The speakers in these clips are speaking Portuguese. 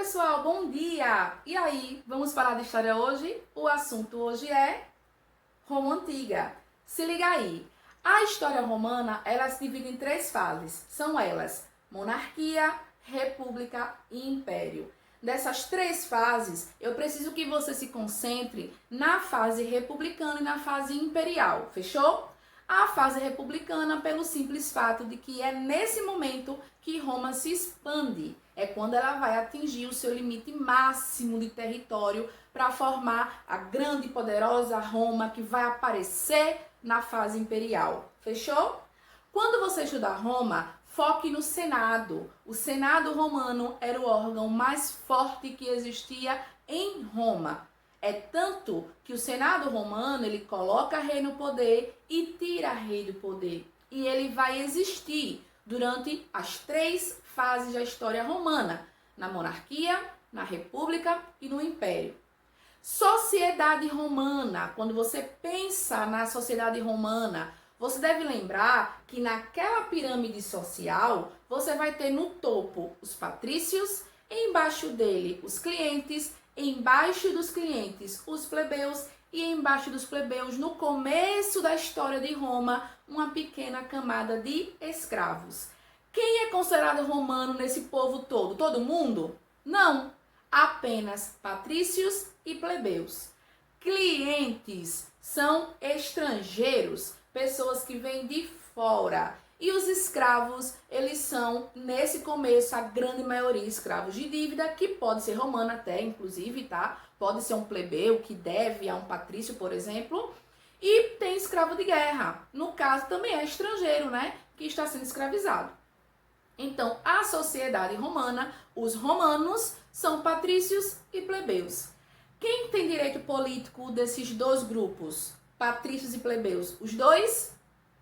pessoal, bom dia! E aí, vamos falar de história hoje? O assunto hoje é Roma Antiga. Se liga aí, a história romana, ela se divide em três fases. São elas, monarquia, república e império. Dessas três fases, eu preciso que você se concentre na fase republicana e na fase imperial, fechou? A fase republicana pelo simples fato de que é nesse momento que Roma se expande. É quando ela vai atingir o seu limite máximo de território para formar a grande e poderosa Roma que vai aparecer na fase imperial. Fechou? Quando você estudar Roma, foque no Senado. O Senado romano era o órgão mais forte que existia em Roma. É tanto que o Senado romano, ele coloca rei no poder e tira rei do poder. E ele vai existir durante as três fases da história romana, na monarquia, na república e no império. Sociedade romana, quando você pensa na sociedade romana, você deve lembrar que naquela pirâmide social, você vai ter no topo os patrícios, embaixo dele os clientes, embaixo dos clientes os plebeus e embaixo dos plebeus, no começo da história de Roma, uma pequena camada de escravos. Quem é considerado romano nesse povo todo? Todo mundo? Não, apenas patrícios e plebeus. Clientes são estrangeiros, pessoas que vêm de fora. E os escravos, eles são, nesse começo, a grande maioria escravos de dívida, que pode ser romano até, inclusive, tá? Pode ser um plebeu que deve a um patrício, por exemplo. E tem escravo de guerra. No caso, também é estrangeiro, né? Que está sendo escravizado. Então, a sociedade romana, os romanos, são patrícios e plebeus. Quem tem direito político desses dois grupos, patrícios e plebeus? Os dois?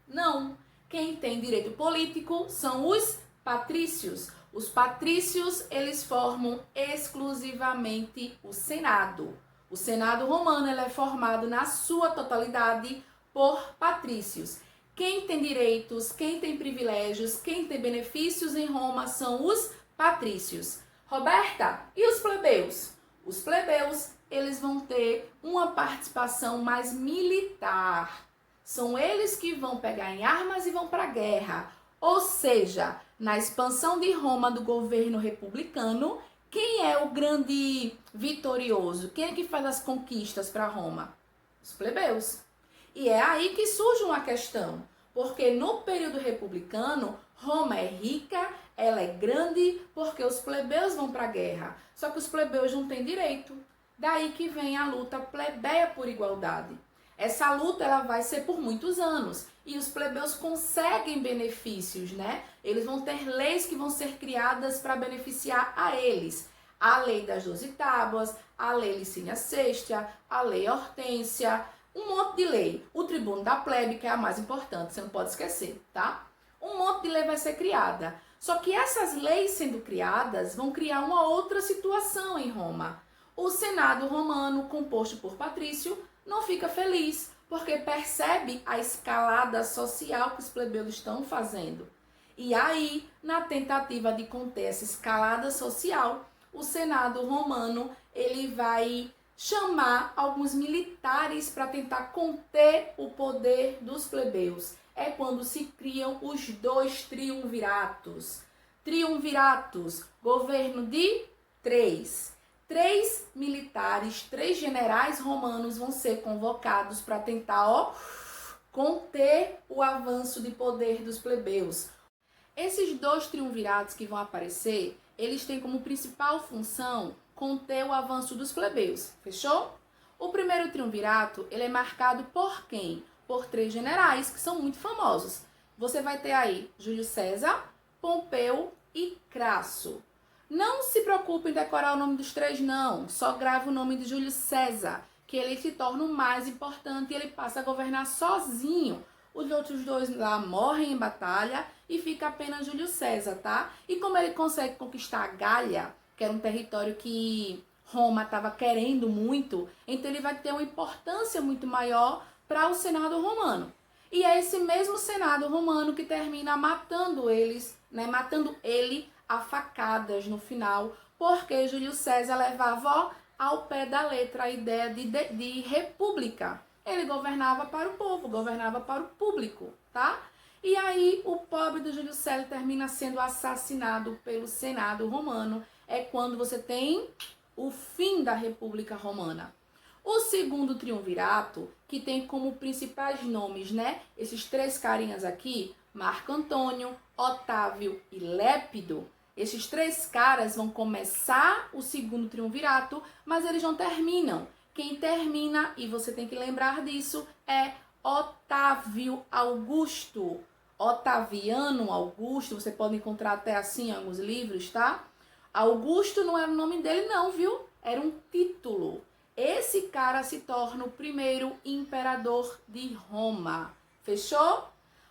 Não. Quem tem direito político são os patrícios. Os patrícios, eles formam exclusivamente o Senado. O Senado romano ele é formado na sua totalidade por patrícios. Quem tem direitos, quem tem privilégios, quem tem benefícios em Roma são os patrícios. Roberta, e os plebeus? Os plebeus, eles vão ter uma participação mais militar. São eles que vão pegar em armas e vão para a guerra. Ou seja, na expansão de Roma do governo republicano, quem é o grande vitorioso? Quem é que faz as conquistas para Roma? Os plebeus. E é aí que surge uma questão, porque no período republicano, Roma é rica, ela é grande, porque os plebeus vão para a guerra. Só que os plebeus não têm direito. Daí que vem a luta plebeia por igualdade. Essa luta ela vai ser por muitos anos e os plebeus conseguem benefícios, né? Eles vão ter leis que vão ser criadas para beneficiar a eles. A lei das 12 tábuas, a lei Licínia Sextia, a lei Hortência, um monte de lei. O tribuno da plebe, que é a mais importante, você não pode esquecer, tá? Um monte de lei vai ser criada. Só que essas leis sendo criadas vão criar uma outra situação em Roma. O Senado romano, composto por patrício, não fica feliz, porque percebe a escalada social que os plebeus estão fazendo. E aí, na tentativa de conter essa escalada social, o Senado romano ele vai chamar alguns militares para tentar conter o poder dos plebeus. É quando se criam os dois triunviratos. Triunviratos, governo de três. Três militares, três generais romanos vão ser convocados para tentar conter o avanço de poder dos plebeus. Esses dois triunviratos que vão aparecer, eles têm como principal função conter o avanço dos plebeus, fechou? O primeiro triunvirato, ele é marcado por quem? Por três generais que são muito famosos. Você vai ter aí Júlio César, Pompeu e Crasso. Não se preocupe em decorar o nome dos três, não. Só grave o nome de Júlio César, que ele se torna o mais importante e ele passa a governar sozinho. Os outros dois lá morrem em batalha e fica apenas Júlio César, tá? E como ele consegue conquistar a Gália, que era um território que Roma estava querendo muito, então ele vai ter uma importância muito maior para o Senado romano. E é esse mesmo Senado romano que termina matando eles, né? Matando ele a facadas no final, porque Júlio César levava ao pé da letra a ideia de república. Ele governava para o povo, governava para o público, tá? E aí o pobre do Júlio César termina sendo assassinado pelo Senado romano. É quando você tem o fim da República Romana. O segundo triunvirato, que tem como principais nomes, né, esses três carinhas aqui, Marco Antônio, Otávio e Lépido, esses três caras vão começar o segundo triunvirato, mas eles não terminam. Quem termina, e você tem que lembrar disso, é Otávio Augusto. Otaviano Augusto, você pode encontrar até assim em alguns livros, tá? Augusto não era o nome dele não, viu? Era um título. Esse cara se torna o primeiro imperador de Roma. Fechou?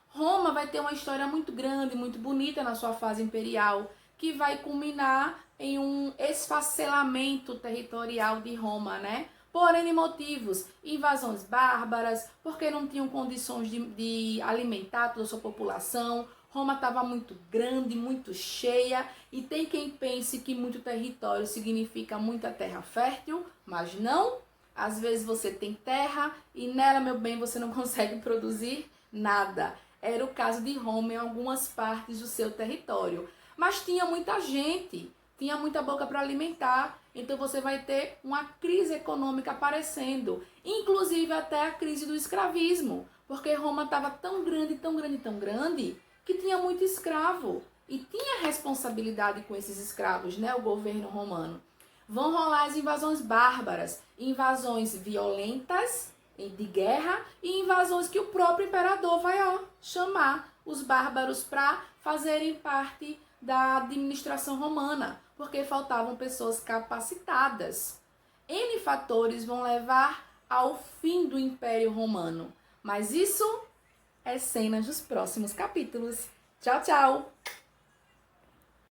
Roma vai ter uma história muito grande, muito bonita na sua fase imperial, que vai culminar em um esfacelamento territorial de Roma, né? Por N motivos, invasões bárbaras, porque não tinham condições de alimentar toda a sua população. Roma estava muito grande, muito cheia, e tem quem pense que muito território significa muita terra fértil, mas não. Às vezes você tem terra e nela, meu bem, você não consegue produzir nada. Era o caso de Roma em algumas partes do seu território. Mas tinha muita gente, tinha muita boca para alimentar, então você vai ter uma crise econômica aparecendo, inclusive até a crise do escravismo, porque Roma estava tão grande, tão grande, tão grande, que tinha muito escravo e tinha responsabilidade com esses escravos, né, o governo romano. Vão rolar as invasões bárbaras, invasões violentas, de guerra, e invasões que o próprio imperador vai chamar os bárbaros para fazerem parte da administração romana, porque faltavam pessoas capacitadas. N fatores vão levar ao fim do Império Romano, mas isso é cenas dos próximos capítulos. Tchau, tchau!